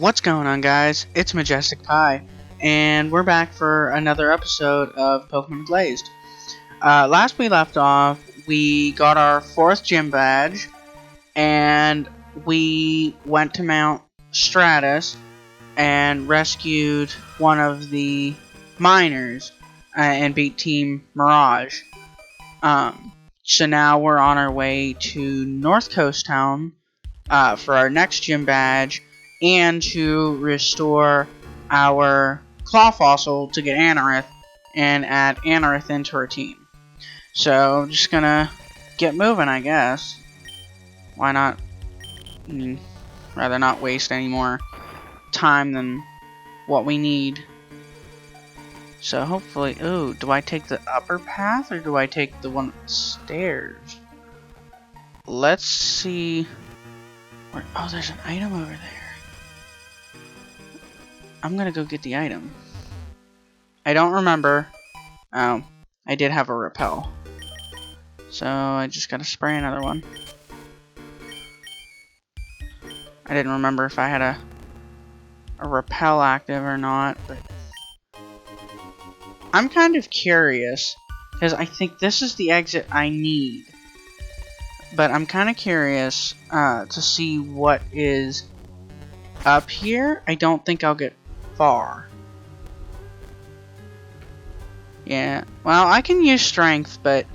What's going on, guys? It's MagesticPie, and we're back for another episode of Pokemon Glazed. Last we left off, we got our 4th gym badge, and we went to Mount Stratus and rescued one of the miners and beat Team Mirage. So now we're on our way to North Coast Town for our next gym badge, and to restore our claw fossil to get Anorith and add Anorith into our team. So I'm just gonna get moving, I guess. Why not? Rather not waste any more time than what we need. So hopefully, ooh, do I take the upper path or do I take the one upstairs? Let's see. Oh, there's an item over there. I'm gonna go get the item. I don't remember. Oh, I did have a repel. So I just gotta spray another one. I didn't remember if I had a repel active or not, but I'm kind of curious because I think this is the exit I need. But I'm kind of curious to see what is up here. I don't think I'll get far. Yeah, well, I can use strength, but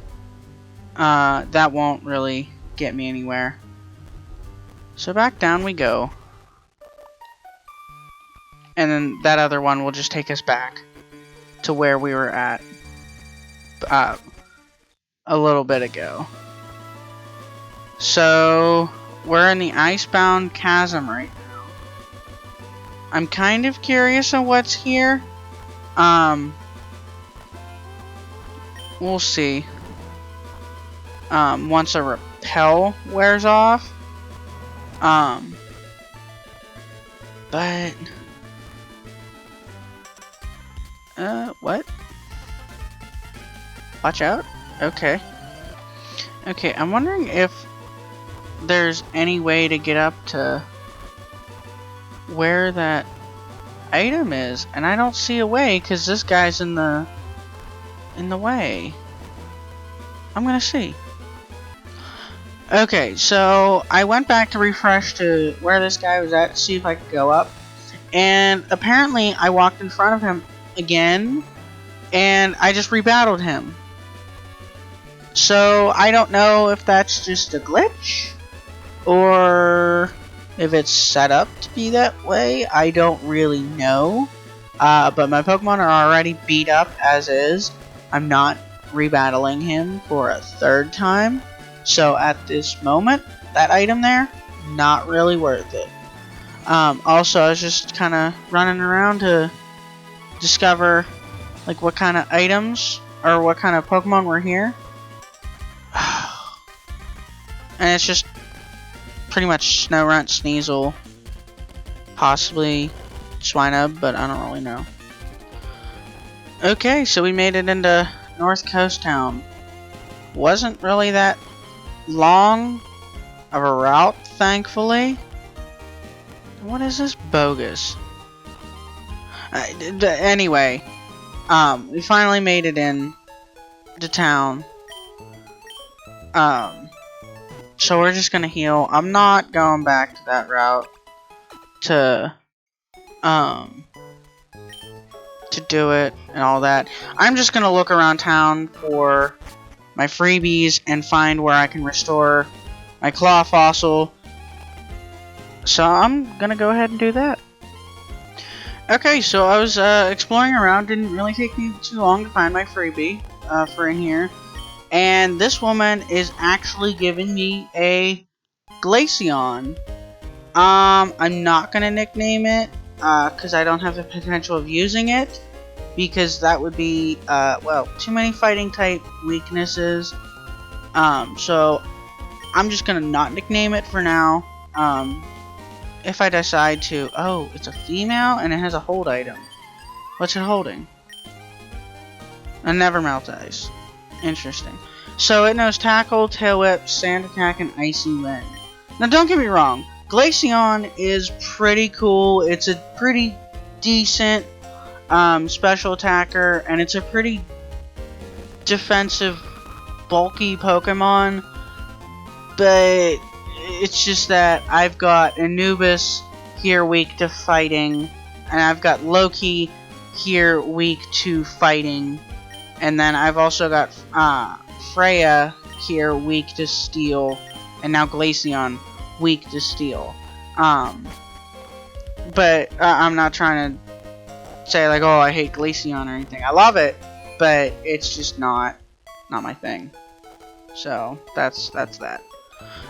that won't really get me anywhere. So back down we go. And then that other one will just take us back to where we were at a little bit ago. So we're in the Icebound Chasm right now. I'm kind of curious on what's here. We'll see. Once a repel wears off. But what? Watch out. Okay. Okay, I'm wondering if there's any way to get up to where that item is, and I don't see a way because this guy's in the way. I'm gonna see. Okay, so I went back to refresh to where this guy was at to see if I could go up, and apparently I walked in front of him again and I just rebattled him. So I don't know if that's just a glitch or if it's set up to be that way. I don't really know. But my Pokemon are already beat up as is. I'm not rebattling him for a 3rd time. So at this moment, that item there, not really worth it. Also, I was just kind of running around to discover like what kind of items or what kind of Pokemon were here. And it's just pretty much Snorunt, Sneasel, possibly Swinub, but I don't really know. Okay, so we made it into North Coast Town. Wasn't really that long of a route, thankfully. What is this bogus? Anyway, we finally made it in to town. So we're just gonna heal. I'm not going back to that route to do it and all that. I'm just gonna look around town for my freebies and find where I can restore my claw fossil. So I'm gonna go ahead and do that. Okay, so I was exploring around. Didn't really take me too long to find my freebie for in here. And this woman is actually giving me a Glaceon. I'm not gonna nickname it because I don't have the potential of using it, because that would be well, too many fighting type weaknesses. So I'm just gonna not nickname it for now. If I decide to, oh, it's a female and it has a hold item. What's it holding? A Never Melt Ice. Interesting. So it knows Tackle, Tail Whip, Sand Attack, and Icy Wind. Now don't get me wrong, Glaceon is pretty cool. It's a pretty decent special attacker, and it's a pretty defensive, bulky Pokemon. But it's just that I've got Anubis here weak to fighting, and I've got Loki here weak to fighting, and then I've also got Freya here weak to steel, and now Glaceon weak to steel. But I'm not trying to say like, oh, I hate Glaceon or anything. I love it, but it's just not my thing. So that's that.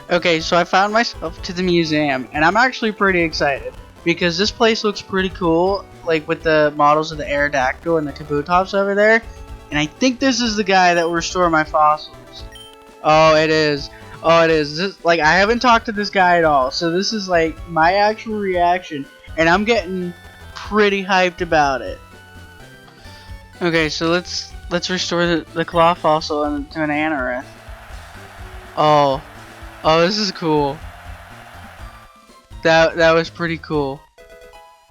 Okay, so I found myself to the museum, and I'm actually pretty excited because this place looks pretty cool, like with the models of the Aerodactyl and the Kabutops over there. And I think this is the guy that will restore my fossils. Oh, it is. Oh, it is. This, like, I haven't talked to this guy at all, so this is like my actual reaction, and I'm getting pretty hyped about it. Okay, so let's restore the claw fossil to an Anorith. Oh, this is cool. That was pretty cool.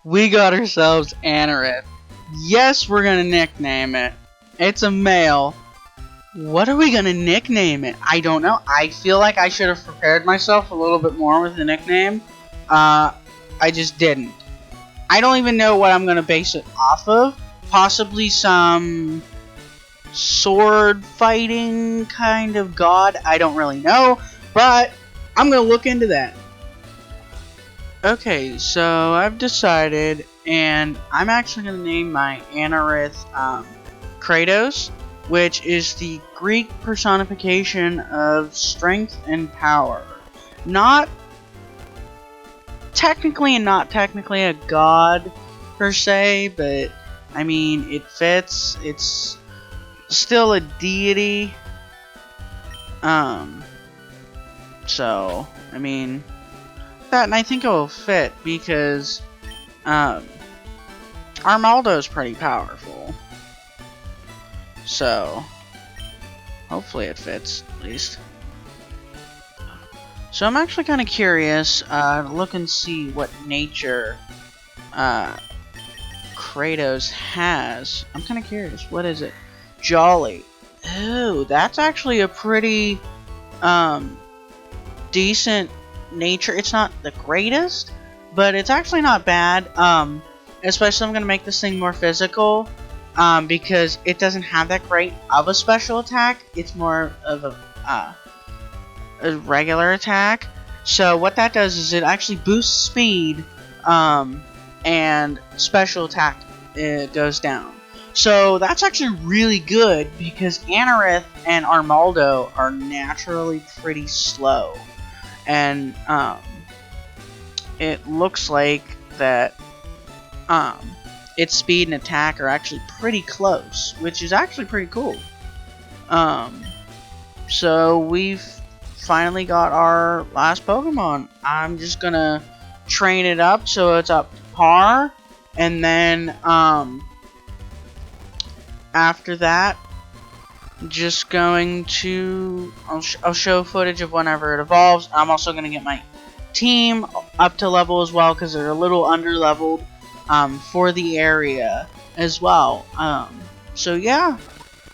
We got ourselves Anorith. Yes, we're gonna nickname it. It's a male. What are we gonna nickname it? I don't know. I feel like I should have prepared myself a little bit more with the nickname. I just didn't. I don't even know what I'm gonna base it off of. Possibly some sword fighting kind of god. I don't really know, but I'm gonna look into that. Okay, so I've decided, and I'm actually gonna name my Anorith Creedence, which is the Greek personification of strength and power. Not technically a god per se, but I mean, it fits. It's still a deity. So, I mean, that, and I think it will fit because Armaldo's pretty powerful. So, hopefully it fits, at least. So I'm actually kind of curious, look and see what nature Kratos has. I'm kind of curious. What is it? Jolly. Ooh, that's actually a pretty decent nature. It's not the greatest, but it's actually not bad. Especially I'm going to make this thing more physical. Because it doesn't have that great of a special attack. It's more of a regular attack. So what that does is it actually boosts speed, and special attack goes down. So that's actually really good because Anorith and Armaldo are naturally pretty slow, and it looks like that its speed and attack are actually pretty close, which is actually pretty cool. So we've finally got our last Pokemon. I'm just gonna train it up so it's up to par, and then after that, just going to I'll show footage of whenever it evolves. I'm also gonna get my team up to level as well because they're a little under leveled. For the area as well. So yeah,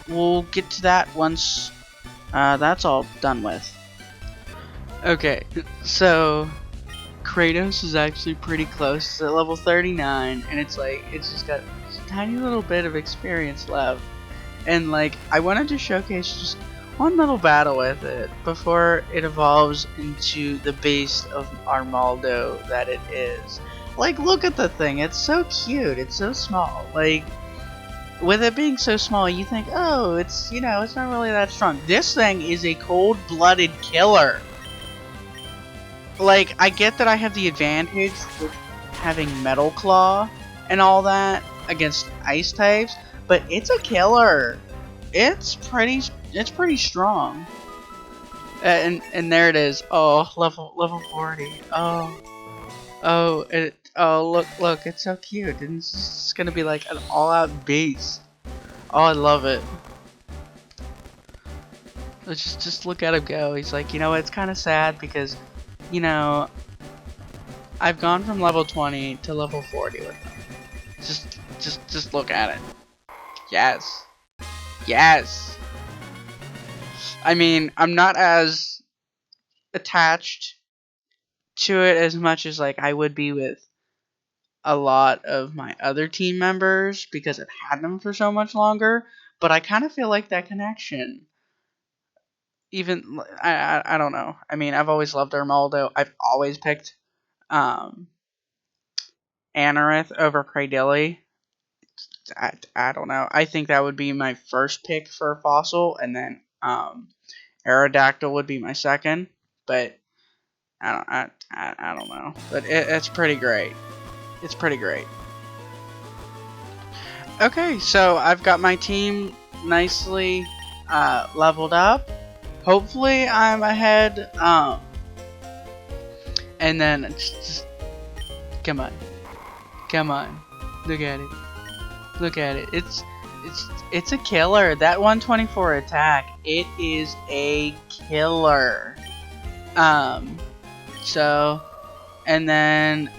we'll get to that once that's all done with. Okay, so Kratos is actually pretty close. It's at level 39, and it's just got a tiny little bit of experience left. And like, I wanted to showcase just one little battle with it before it evolves into the beast of Armaldo that it is. Like, look at the thing. It's so cute. It's so small. Like, with it being so small, you think, oh, it's, you know, it's not really that strong. This thing is a cold-blooded killer. Like, I get that I have the advantage with having Metal Claw and all that against ice types, but it's a killer. It's pretty strong. And there it is. Oh, level 40. Oh, look, it's so cute. And it's just gonna be like an all-out beast. Oh, I love it. Let's just look at him go. He's like, you know, it's kind of sad because, you know, I've gone from level 20 to level 40 with them. Just look at it. Yes. Yes. I mean, I'm not as attached to it as much as like I would be with a lot of my other team members because I've had them for so much longer, but I kind of feel like that connection. Even I don't know. I mean, I've always loved Armaldo. I've always picked Anorith over Cradilly. I don't know. I think that would be my first pick for a fossil, and then Aerodactyl would be my second. But I don't know. But it's pretty great. It's pretty great. Okay, so I've got my team nicely leveled up. Hopefully, I'm ahead. And then just come on, look at it. Look at it. It's a killer. That 124 attack, it is a killer. So, and then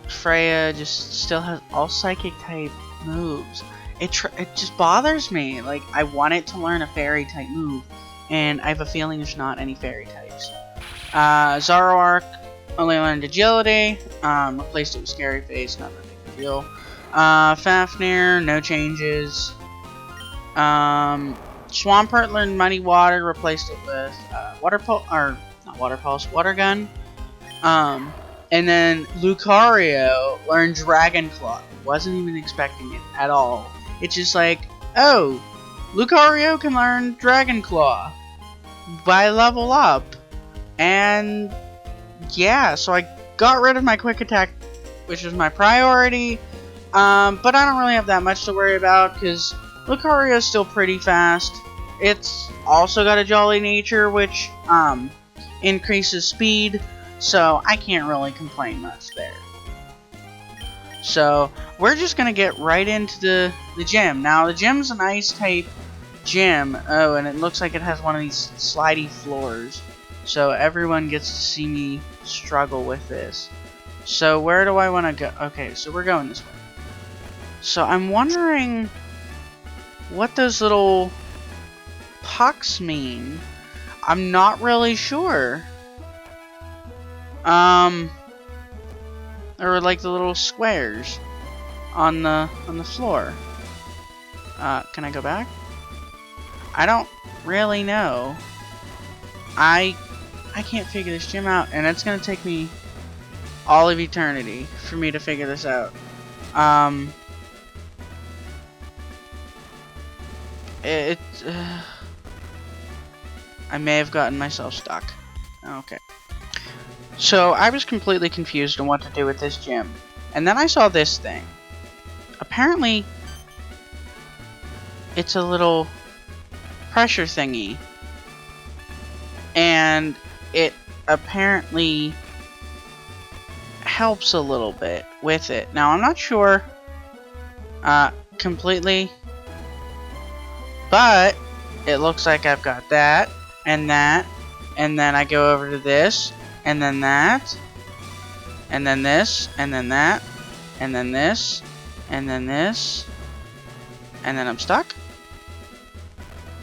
Freya just still has all psychic type moves. It just bothers me. Like, I want it to learn a fairy type move, and I have a feeling there's not any fairy types. Zoroark only learned agility. Replaced it with Scary Face. Not that big of a deal. Fafnir, no changes. Swampert learned Muddy Water, replaced it with Water Gun. And then Lucario learned Dragon Claw. Wasn't even expecting it at all. It's just like, oh, Lucario can learn Dragon Claw by level up. And yeah, so I got rid of my Quick Attack, which was my priority. But I don't really have that much to worry about because Lucario is still pretty fast. It's also got a Jolly Nature, which increases speed, so I can't really complain much there. So we're just gonna get right into the gym. Now the gym's an ice type gym. Oh, and it looks like it has one of these slidey floors, so everyone gets to see me struggle with this. So where do I want to go? Okay, so we're going this way. So I'm wondering what those little pucks mean. I'm not really sure. Or like the little squares on the floor. Can I go back? I don't really know. I can't figure this gym out, and it's gonna take me all of eternity for me to figure this out. I may have gotten myself stuck. Okay. So I was completely confused on what to do with this gym. And then I saw this thing. Apparently, it's a little pressure thingy. And it apparently helps a little bit with it. Now, I'm not sure completely, but it looks like I've got that, and then I go over to this, and then that, and then this, and then that, and then this, and then this, and then I'm stuck,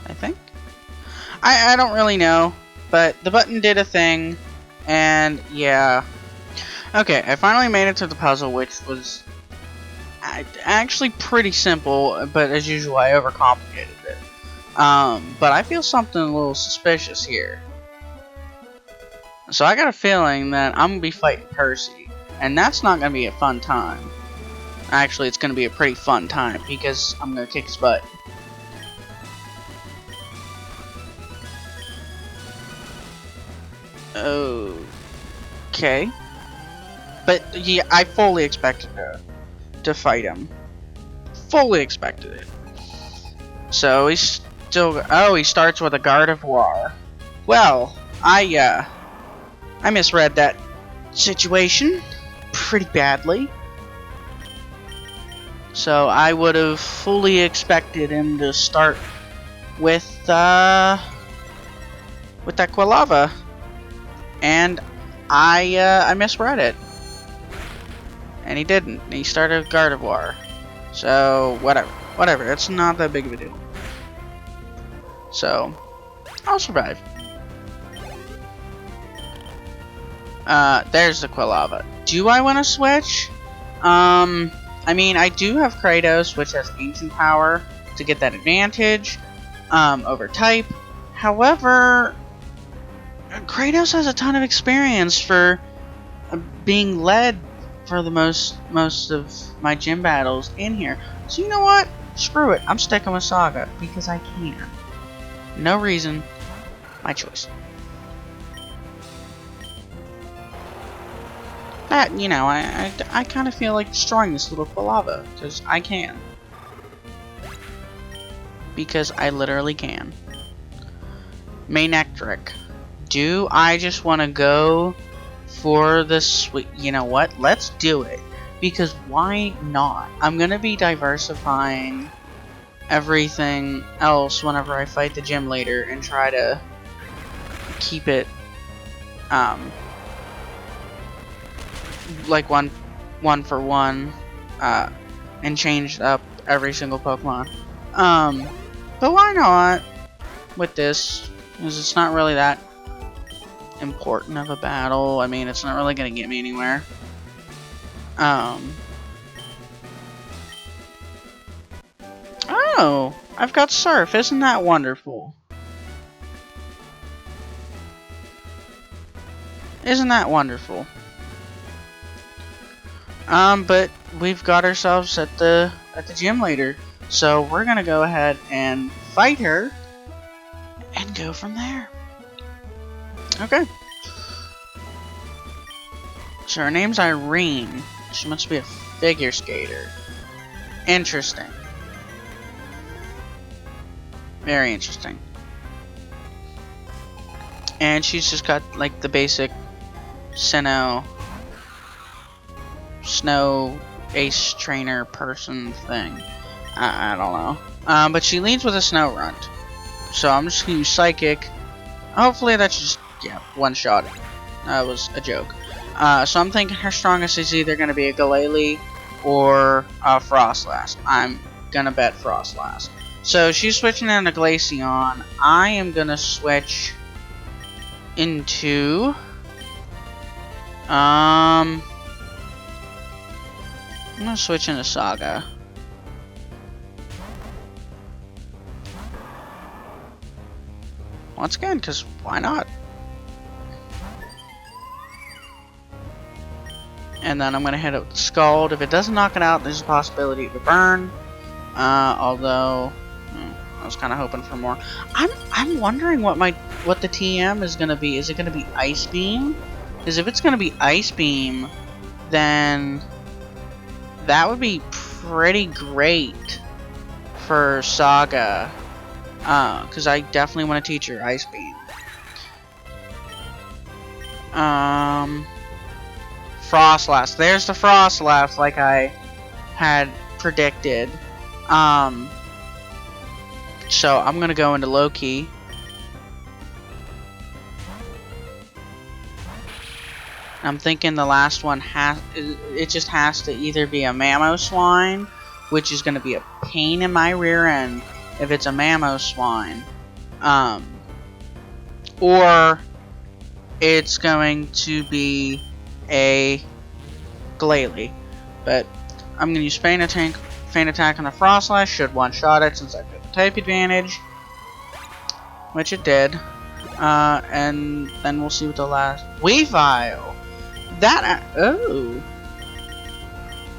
I think. I don't really know, but the button did a thing, and yeah. Okay, I finally made it to the puzzle, which was actually pretty simple, but as usual, I overcomplicated it. But I feel something a little suspicious here. So I got a feeling that I'm going to be fighting Percy, and that's not going to be a fun time. Actually, it's going to be a pretty fun time, because I'm going to kick his butt. Okay. But yeah, I fully expected to fight him. Fully expected it. So he's still. Oh, he starts with a Gardevoir. Well, I misread that situation pretty badly. So I would have fully expected him to start with that Quilava, and I misread it. And he didn't. He started Gardevoir. So, whatever. Whatever. It's not that big of a deal. So, I'll survive. There's the Quilava. Do I want to switch? I mean, I do have Kratos, which has Ancient Power to get that advantage, over type. However, Kratos has a ton of experience for being led for the most of my gym battles in here. So you know what? Screw it. I'm sticking with Saga because I can. No reason. My choice. That, you know, I kind of feel like destroying this little Quilava because I can. Because I literally can. Manectric. Do I just want to go for the sweet? You know what? Let's do it. Because why not? I'm going to be diversifying everything else whenever I fight the gym leader and try to keep it, like one for one, and change up every single Pokemon. But why not with this? Because it's not really that important of a battle. I mean, it's not really going to get me anywhere. Oh, I've got Surf. Isn't that wonderful? Isn't that wonderful? But we've got ourselves at the gym leader, so we're gonna go ahead and fight her and go from there. Okay. So her name's Irene. She must be a figure skater. Interesting. Very interesting. And she's just got like the basic Sinnoh Snow Ace Trainer person thing. I don't know. But she leads with a Snow Runt. So I'm just gonna use Psychic. Hopefully that's just, yeah, one shot. That was a joke. So I'm thinking her strongest is either gonna be a Galele or a Frostlass. I'm gonna bet Frostlass. So she's switching into Glaceon. I am gonna switch into I'm gonna switch into Saga. Once again, because why not? And then I'm gonna hit it with Scald. If it doesn't knock it out, there's a possibility of a burn. Although I was kind of hoping for more. I'm wondering what the TM is gonna be. Is it gonna be Ice Beam? Because if it's gonna be Ice Beam, then that would be pretty great for Saga. Because I definitely want to teach her Ice Beam. Frostlass. There's the Frostlass, like I had predicted. So I'm gonna go into Loki. I'm thinking the last one just has to either be a Mamoswine, which is gonna be a pain in my rear end if it's a Mamoswine, or it's going to be a Glalie. But I'm gonna use Feint Attack on the Frostlass. Should one-shot it since I've got the type advantage, which it did. And then we'll see what the last Weavile. Oh.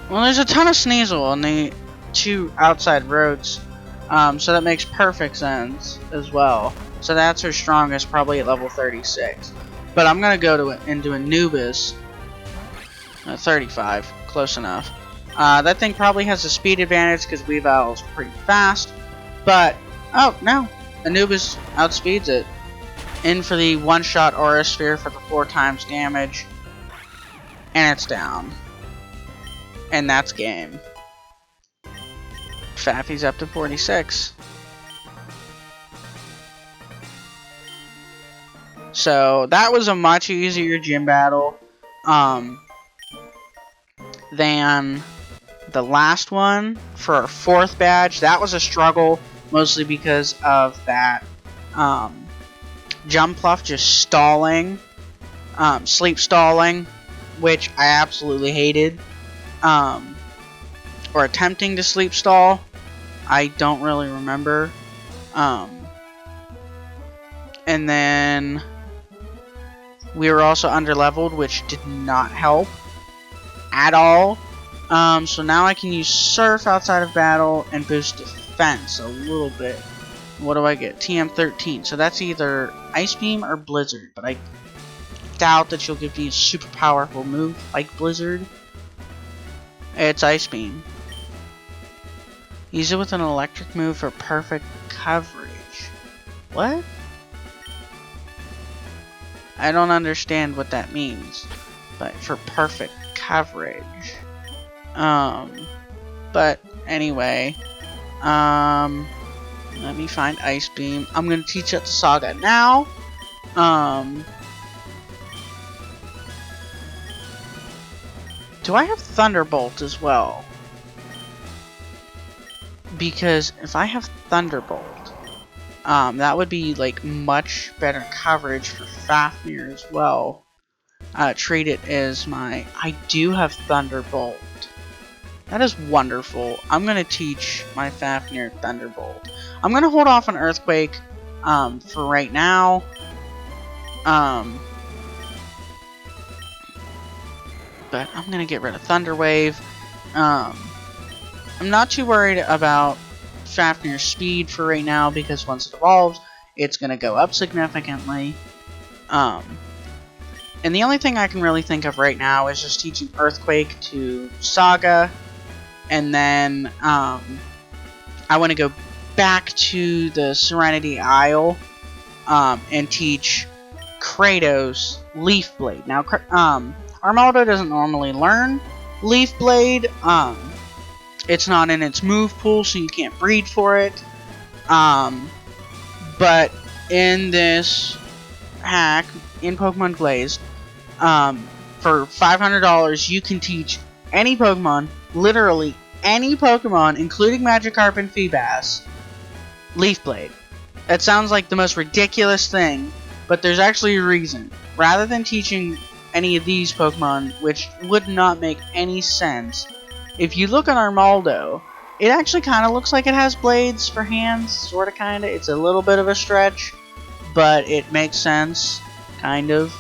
Well, there's a ton of Sneasel on the two outside roads, so that makes perfect sense as well. So that's her strongest, probably at level 36. But I'm gonna go into Anubis at 35, close enough. That thing probably has a speed advantage because Weavile is pretty fast. But oh no, Anubis outspeeds it. In for the one-shot Aura Sphere for the 4 times damage. And it's down. And that's game. Faffy's up to 46. So that was a much easier gym battle than the last one for our 4th badge. That was a struggle, mostly because of that jump fluff just stalling, sleep stalling, which I absolutely hated, or attempting to sleep stall. I don't really remember. And then we were also underleveled, which did not help at all. So now I can use Surf outside of battle and boost defense a little bit. What do I get? TM13. So that's either Ice Beam or Blizzard, but I doubt that you'll give me a super powerful move like Blizzard. It's Ice Beam. Use it with an electric move for perfect coverage. What? I don't understand what that means, but for perfect coverage. But anyway, let me find Ice Beam. I'm gonna teach it to Saga now. Do I have Thunderbolt as well? Because if I have Thunderbolt, that would be like much better coverage for Fafnir as well. Treat it as my... I do have Thunderbolt. That is wonderful. I'm going to teach my Fafnir Thunderbolt. I'm going to hold off on Earthquake for right now. But I'm going to get rid of Thunder Wave. I'm not too worried about Fafnir's speed for right now, because once it evolves, it's going to go up significantly. And the only thing I can really think of right now is just teaching Earthquake to Saga. And then I want to go back to the Serenity Isle and teach Kratos Leaf Blade. Now, Armaldo doesn't normally learn Leaf Blade. It's not in its move pool, so you can't breed for it. But in this hack, in Pokemon Glazed, for $500, you can teach any Pokemon, literally any Pokemon, including Magikarp and Feebas, Leaf Blade. That sounds like the most ridiculous thing, but there's actually a reason. Rather than teaching any of these Pokemon, which would not make any sense, if you look at Armaldo, it actually kind of looks like it has blades for hands, sort of, kind of. It's a little bit of a stretch, but it makes sense, kind of.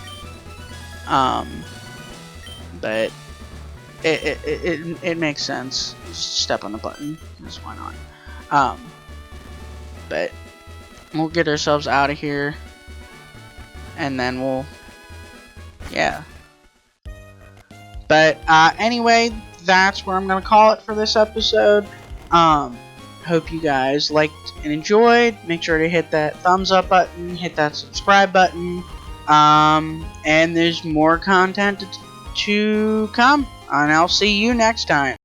But it makes sense. Just step on the button, because why not? But we'll get ourselves out of here, and then we'll, yeah. But anyway, that's where I'm gonna call it for this episode. Hope you guys liked and enjoyed. Make sure to hit that thumbs up button, hit that subscribe button, and there's more content to come, and I'll see you next time.